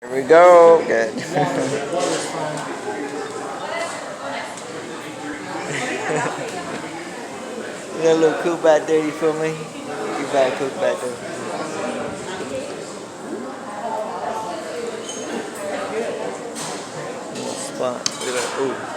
Here we go. Good. You got a little cool back there, you feel me? You back cool back there. Spot. Look at that. Ooh.